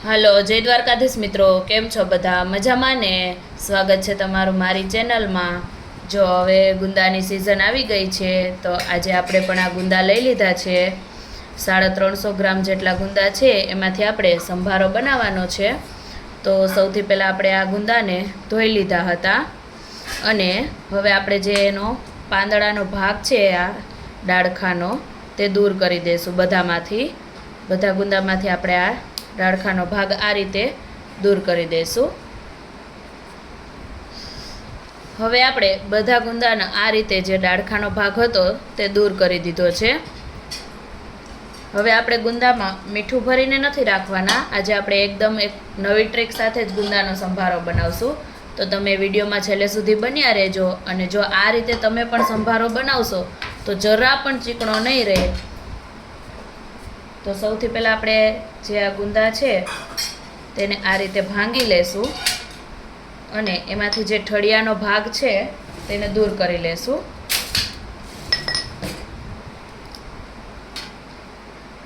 હાલો જય દ્વારકાધીશ મિત્રો, કેમ છો બધા? મજામાં ને? સ્વાગત છે તમારું મારી ચેનલમાં. જો હવે ગુંદાની સિઝન આવી ગઈ છે તો આજે આપણે પણ આ ગુંદા લઈ લીધા છે. 350 ગ્રામ જેટલા ગુંદા છે એમાંથી આપણે સંભારો બનાવવાનો છે. તો સૌથી પહેલાં આપણે આ ગુંદાને ધોઈ લીધા હતા અને હવે આપણે જે એનો પાંદડાનો ભાગ છે, આ ડાળખાનો, તે દૂર કરી દઈશું. બધા ગુંદામાંથી આપણે આ ડાળખાનો ભાગ આ રીતે દૂર કરી દઈશું. હવે આપણે બધા ગુંદાના આ રીતે જે ડાળખાનો ભાગ હતો તે દૂર કરી દીધો છે. હવે આપણે ગુંદામાં મીઠું ભરીને નથી રાખવાના. આજે આપણે એકદમ એક નવી ટ્રીક સાથે જ ગુંદાનો સંભારો બનાવશું. તો તમે વિડીયોમાં છેલ્લે સુધી બન્યા રહેજો. અને જો આ રીતે તમે પણ સંભારો બનાવશો તો જરા પણ ચીકણો નહીં રહે. તો સૌથી પહેલાં આપણે જે આ ગુંદા છે તેને આ રીતે ભાંગી લેશું અને એમાંથી જે ઠળિયાનો ભાગ છે તેને દૂર કરી લેશું.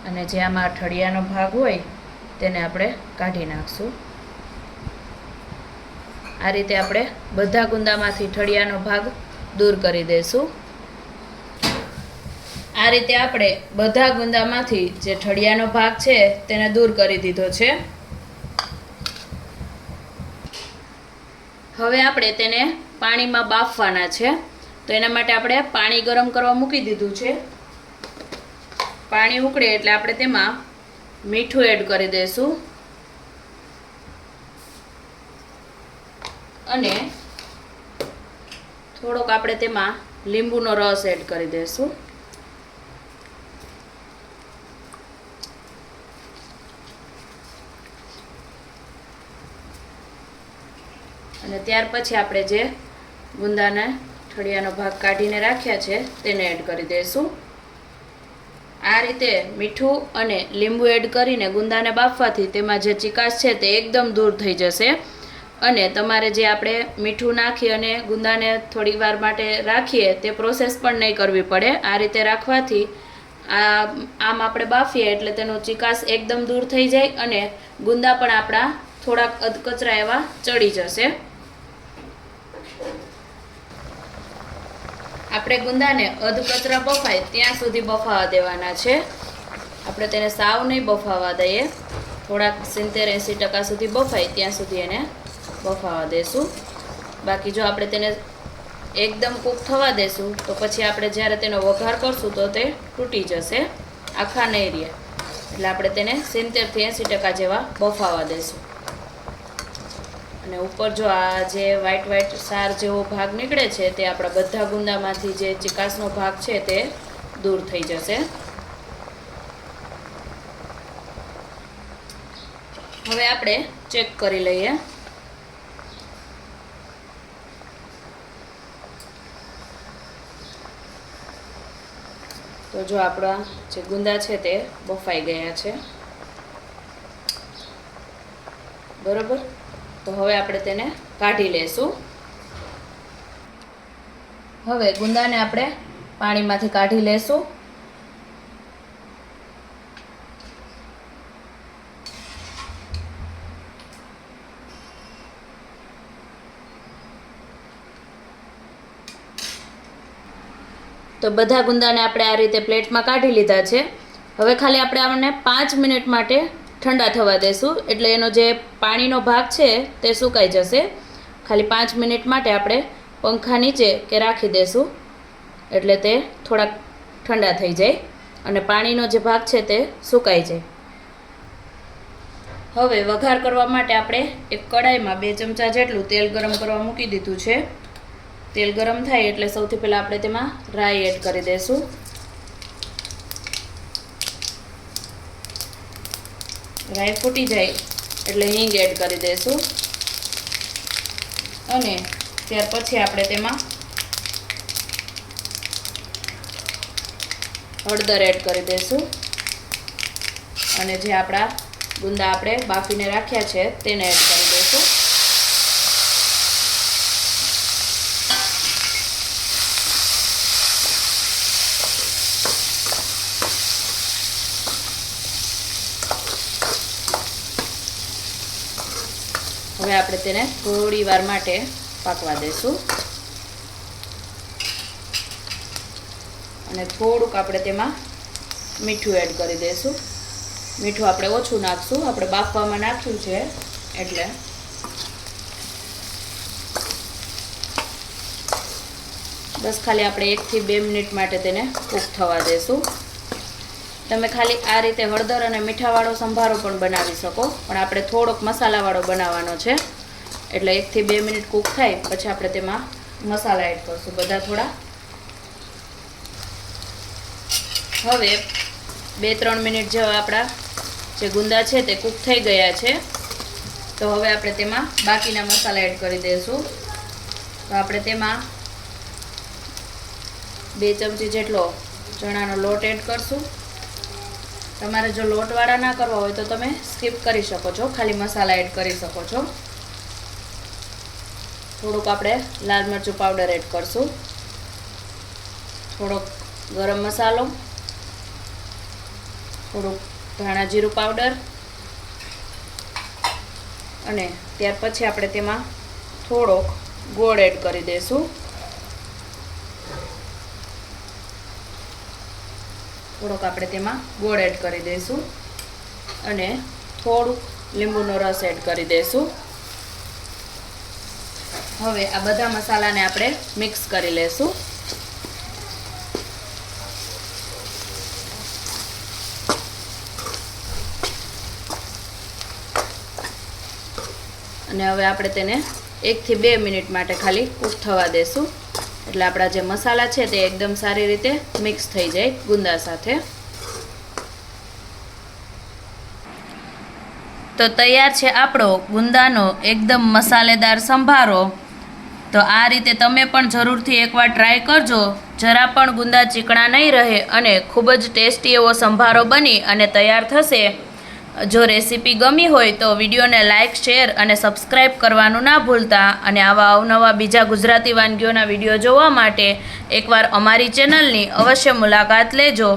અને જે આમાં ઠળિયાનો ભાગ હોય તેને આપણે કાઢી નાખશું. આ રીતે આપણે બધા ગુંદામાંથી ઠળિયાનો ભાગ દૂર કરી દઈશું. આ રીતે આપણે બધા ગુંદામાંથી જે ઠળિયાનો ભાગ છે તેને દૂર કરી દીધો છે. હવે આપણે તેને પાણીમાં બાફવાના છે. તો એના માટે આપણે પાણી ગરમ કરવા મૂકી દીધું છે. પાણી ઉકળે એટલે આપણે તેમાં મીઠું એડ કરી દઈશું અને થોડોક આપણે તેમાં લીંબુનો રસ એડ કરી દઈશું. અને ત્યાર પછી આપણે જે ગુંદાના ઠળિયાનો ભાગ કાઢીને રાખ્યા છે તેને એડ કરી દઈશું. આ રીતે મીઠું અને લીંબુ એડ કરીને ગુંદાને બાફવાથી તેમાં જે ચીકાશ છે તે એકદમ દૂર થઈ જશે. અને તમારે જે આપણે મીઠું નાખી અને ગુંદાને થોડી વાર માટે રાખીએ તે પ્રોસેસ પણ નહીં કરવી પડે. આ રીતે રાખવાથી આમ આપણે બાફીએ એટલે તેનો ચીકાશ એકદમ દૂર થઈ જાય અને ગુંદા પણ આપણા થોડાક અધકચરા એવા ચડી જશે. આપણે ગુંદાને અધકચરા બફાય ત્યાં સુધી બફાવા દેવાના છે. આપણે તેને સાવ નહીં બફાવા દઈએ. થોડાક 70-80% સુધી બફાય ત્યાં સુધી એને બફાવા દેશું. બાકી જો આપણે તેને એકદમ કૂક થવા દેશું તો પછી આપણે જ્યારે તેનો વઘાર કરશું તો તે તૂટી જશે, આખા નહીં રહે. એટલે આપણે તેને 70-80% જેવા બફાવા દેશું. અને ઉપર જો આ જે વ્હાઈટ સાર જેવો ભાગ નીકળે છે તે આપણા બધા ગુંદામાંથી જે ચીકાશનો ભાગ છે તે દૂર થઈ જશે. હવે આપણે ચેક કરી લઈએ. તો જો આપણા જે ગુંદા છે તે બફાઈ ગયા છે, બરોબર. તો હવે આપણે તેને કાઢી લેશું. હવે ગુંદાને આપણે પાણીમાંથી કાઢી લેશું. તો બધા ગુંદાને આપણે આ રીતે પ્લેટમાં કાઢી લીધા છે. હવે ખાલી આપણે આને 5 મિનિટ માટે ઠંડા થવા દેશું એટલે એનો જે પાણીનો ભાગ છે તે સુકાઈ જશે. ખાલી 5 મિનિટ માટે આપણે પંખા નીચે કે રાખી દેશું એટલે તે થોડાક ઠંડા થઈ જાય અને પાણીનો જે ભાગ છે તે સુકાઈ જાય. હવે વઘાર કરવા માટે આપણે એક કડાઈમાં 2 ચમચા જેટલું તેલ ગરમ કરવા મૂકી દીધું છે. તેલ ગરમ થાય એટલે સૌથી પહેલાં આપણે તેમાં રાઈ એડ કરી દઈશું. રાઈ ફૂટી જાય એટલે હિંગ એડ કરી દઈશું અને ત્યાર પછી આપણે તેમાં હળદર એડ કરી દઈશું અને જે આપણા ગુંદા આપણે બાફીને રાખ્યા છે તેને એડ કરી દઈશું. હવે આપણે તેને થોડી વાર માટે પાકવા દઈશું અને થોડુંક આપણે તેમાં મીઠું એડ કરી દઈશું. મીઠું આપણે ઓછું નાખશું, આપણે બાફવામાં નાખ્યું છે એટલે. બસ ખાલી આપણે 1 થી 2 મિનિટ માટે તેને કૂક થવા દઈશું. તમે ખાલી આ રીતે હળદર અને મીઠાવાળો સંભારો પણ બનાવી શકો, પણ આપણે થોડોક મસાલાવાળો બનાવવાનો છે એટલે 1 થી 2 મિનિટ કૂક થાય પછી આપણે તેમાં મસાલા એડ કરશું બધા થોડા. હવે 2-3 મિનિટ જેવા આપણા જે ગુંદા છે તે કૂક થઈ ગયા છે, તો હવે આપણે તેમાં બાકીના મસાલા એડ કરી દઈશું. તો આપણે તેમાં 2 ચમચી જેટલો ચણાનો લોટ એડ કરશું. તમારે જો લોટવાળા ના કરવા હોય તો તમે સ્કીપ કરી શકો છો, ખાલી મસાલા એડ કરી શકો છો. થોડુંક આપણે લાલ મરચું પાવડર એડ કરશું, થોડોક ગરમ મસાલો, થોડુંક ધાણા જીરું પાવડર અને ત્યાર પછી આપણે તેમાં થોડોક ગોળ એડ કરી દઈશું. થોડોક આપણે તેમાં ગોળ એડ કરી દઈશું અને થોડુંક લીંબુનો રસ એડ કરી દઈશું. હવે આ બધા મસાલાને આપણે મિક્સ કરી લેશું. અને હવે આપણે તેને 1 થી 2 મિનિટ માટે ખાલી કૂક થવા દેશું, એટલે આપણા જે મસાલા છે તે એકદમ સારી રીતે મિક્સ થઈ જાય ગુંદા સાથે. તો તૈયાર છે આપણો ગુંદાનો એકદમ મસાલેદાર સંભારો. તો આ રીતે તમે પણ જરૂરથી એકવાર ટ્રાય કરજો. જરા પણ ગુંદા ચીકણા નહીં રહે અને ખૂબ જ ટેસ્ટી એવો સંભારો બની અને તૈયાર થશે. જો રેસીપી ગમી હોય તો વિડીયોને લાઇક, શેર અને સબસ્ક્રાઈબ કરવાનું ના ભૂલતા. અને આવા અવનવા બીજા ગુજરાતી વાનગીઓના વિડીયો જોવા માટે એકવાર અમારી ચેનલની અવશ્ય મુલાકાત લેજો.